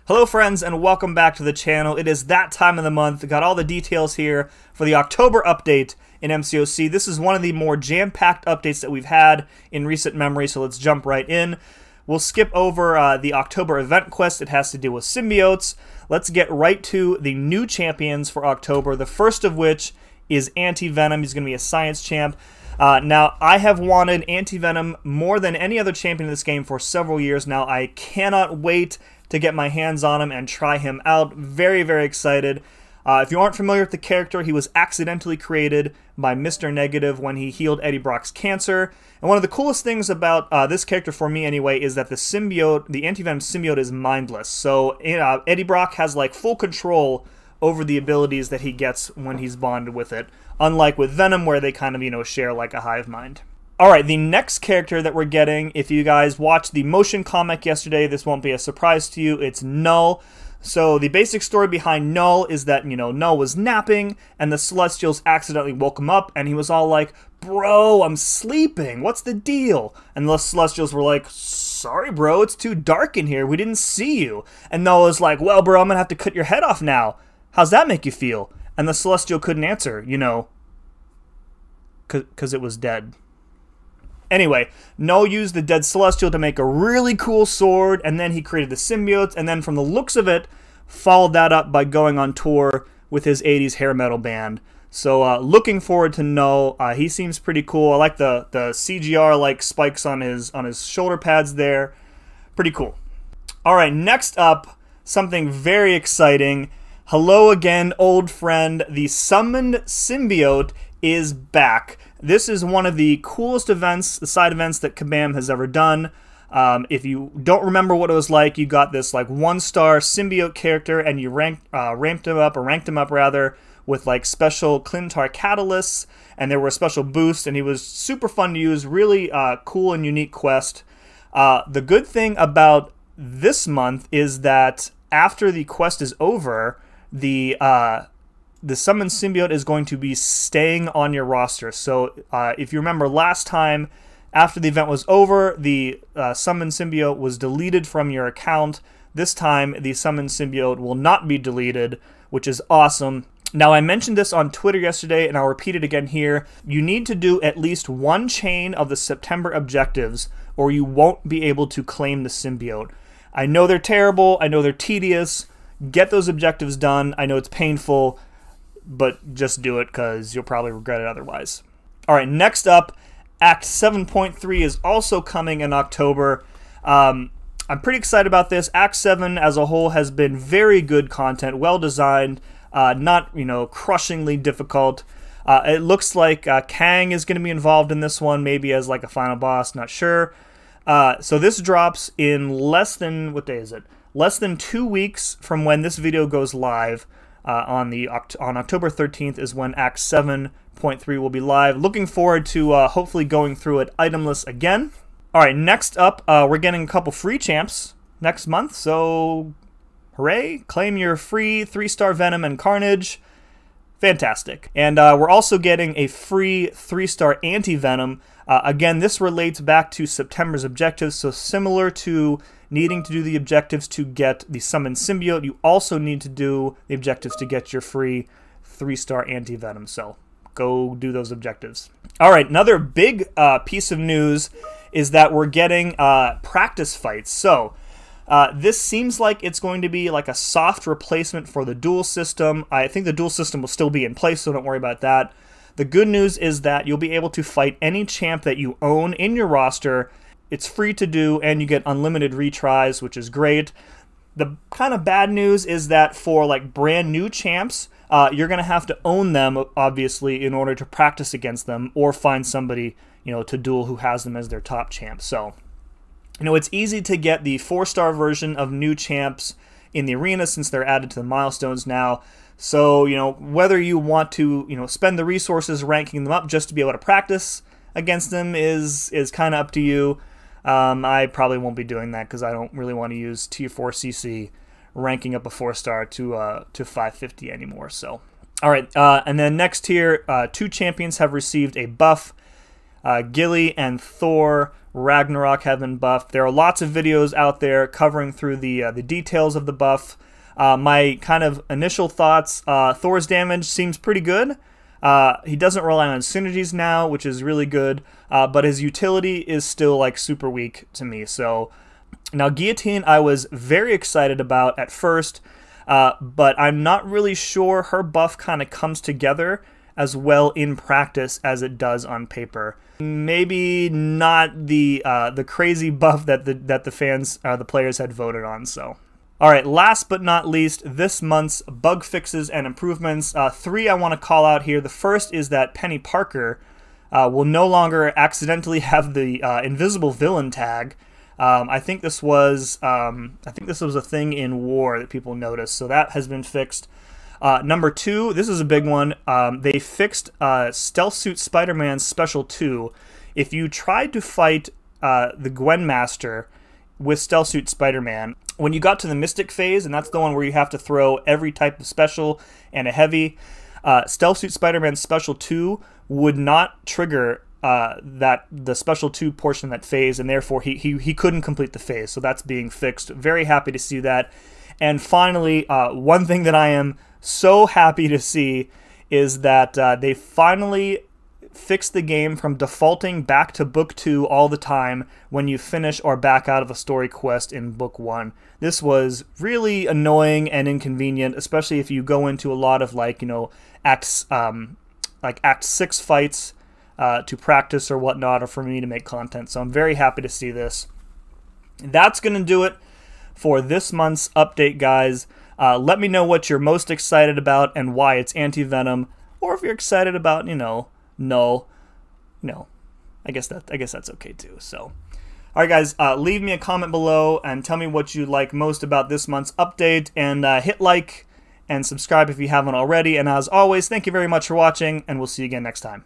Hello friends and welcome back to the channel. It is that time of the month. Got all the details here for the October update in MCOC. This is one of the more jam-packed updates that we've had in recent memory, so let's jump right in. We'll skip over the October event quest. It has to do with symbiotes. Let's get right to the new champions for October, the first of which is ANTI-VENOM. He's going to be a science champ. Now, I have wanted ANTI-VENOM more than any other champion in this game for several years now. I cannot wait to get my hands on him and try him out. Very, very excited. If you aren't familiar with the character, he was accidentally created by Mr. Negative when he healed Eddie Brock's cancer. And one of the coolest things about this character, for me anyway, is that the symbiote, the ANTI-VENOM symbiote, is mindless. So Eddie Brock has like full control over the abilities that he gets when he's bonded with it, unlike with Venom where they kind of, share like a hive mind. Alright, the next character that we're getting, if you guys watched the motion comic yesterday, this won't be a surprise to you, it's Null. So the basic story behind Null is that, Null was napping, and the Celestials accidentally woke him up, and he was all like, "Bro, I'm sleeping, what's the deal?" And the Celestials were like, "Sorry bro, it's too dark in here, we didn't see you." And Null was like, "Well bro, I'm gonna have to cut your head off now. How's that make you feel?" And the Celestial couldn't answer, because it was dead. Anyway, Null used the dead Celestial to make a really cool sword, and then he created the symbiotes, and then from the looks of it, followed that up by going on tour with his 80s hair metal band. So looking forward to Null. He seems pretty cool. I like the CGR-like spikes on his shoulder pads there. Pretty cool. Alright, next up, something very exciting. Hello again, old friend. The Summoned Symbiote is back. This is one of the coolest events, the side events that Kabam has ever done. If you don't remember what it was like, you got this like 1-star symbiote character, and you ranked him up rather, with like special Clintar catalysts, and there were special boosts, and he was super fun to use. Really cool and unique quest. The good thing about this month is that after the quest is over, the Summoned Symbiote is going to be staying on your roster. So if you remember last time, after the event was over, the Summoned Symbiote was deleted from your account. This time, the Summoned Symbiote will not be deleted, which is awesome. Now, I mentioned this on Twitter yesterday, and I'll repeat it again here. You need to do at least one chain of the September objectives, or you won't be able to claim the symbiote. I know they're terrible. I know they're tedious. Get those objectives done. I know it's painful, but just do it because you'll probably regret it otherwise. Alright, next up, Act 7.3 is also coming in October. I'm pretty excited about this. Act 7 as a whole has been very good content, well designed, not, crushingly difficult. It looks like Kang is going to be involved in this one, maybe as like a final boss, not sure. So this drops in less than, what day is it? Less than 2 weeks from when this video goes live. On October 13th is when Act 7.3 will be live. Looking forward to hopefully going through it itemless again. Alright, next up, we're getting a couple free champs next month, so hooray! Claim your free 3-star Venom and Carnage. Fantastic. And we're also getting a free 3-star ANTI-VENOM. Again, this relates back to September's objectives, so similar to needing to do the objectives to get the Summoned Symbiote, you also need to do the objectives to get your free 3-star ANTI-VENOM, so go do those objectives. Alright, another big piece of news is that we're getting practice fights. So, this seems like it's going to be like a soft replacement for the duel system. I think the duel system will still be in place, so don't worry about that. The good news is that you'll be able to fight any champ that you own in your roster. It's free to do, and you get unlimited retries, which is great. The kind of bad news is that for like brand new champs, you're going to have to own them, obviously, in order to practice against them, or find somebody, to duel who has them as their top champ. So, it's easy to get the 4-star version of new champs in the arena since they're added to the milestones now. So, whether you want to, spend the resources ranking them up just to be able to practice against them is kind of up to you. I probably won't be doing that because I don't really want to use Tier 4 CC ranking up a 4-star to 550 anymore. So, all right, and then next here, 2 champions have received a buff. Gilly and Thor Ragnarok Heaven buff. There are lots of videos out there covering through the details of the buff. My kind of initial thoughts, Thor's damage seems pretty good. He doesn't rely on synergies now, which is really good, but his utility is still like super weak to me. So now Guillotine I was very excited about at first, but I'm not really sure her buff kind of comes together as well in practice as it does on paper. Maybe not the crazy buff that the fans, the players had voted on. So, all right. Last but not least, this month's bug fixes and improvements. 3 I want to call out here. The first is that Penny Parker will no longer accidentally have the invisible villain tag. I think this was a thing in War that people noticed. So that has been fixed. Number 2, this is a big one. They fixed Stealth Suit Spider-Man Special 2. If you tried to fight the Gwen Master with Stealth Suit Spider-Man, when you got to the Mystic phase, and that's the one where you have to throw every type of special and a heavy, Stealth Suit Spider-Man Special 2 would not trigger the Special 2 portion of that phase, and therefore he couldn't complete the phase. So that's being fixed. Very happy to see that. And finally, one thing that I am so happy to see is that they finally fixed the game from defaulting back to Book 2 all the time when you finish or back out of a story quest in Book 1. This was really annoying and inconvenient, especially if you go into a lot of Act 6 fights to practice or whatnot, or for me to make content. So I'm very happy to see this. That's going to do it for this month's update, guys. Let me know what you're most excited about and why it's AntiVenom, or if you're excited about, Null. I guess that's okay too. So, all right, guys, leave me a comment below and tell me what you like most about this month's update, and hit like and subscribe if you haven't already. And as always, thank you very much for watching, and we'll see you again next time.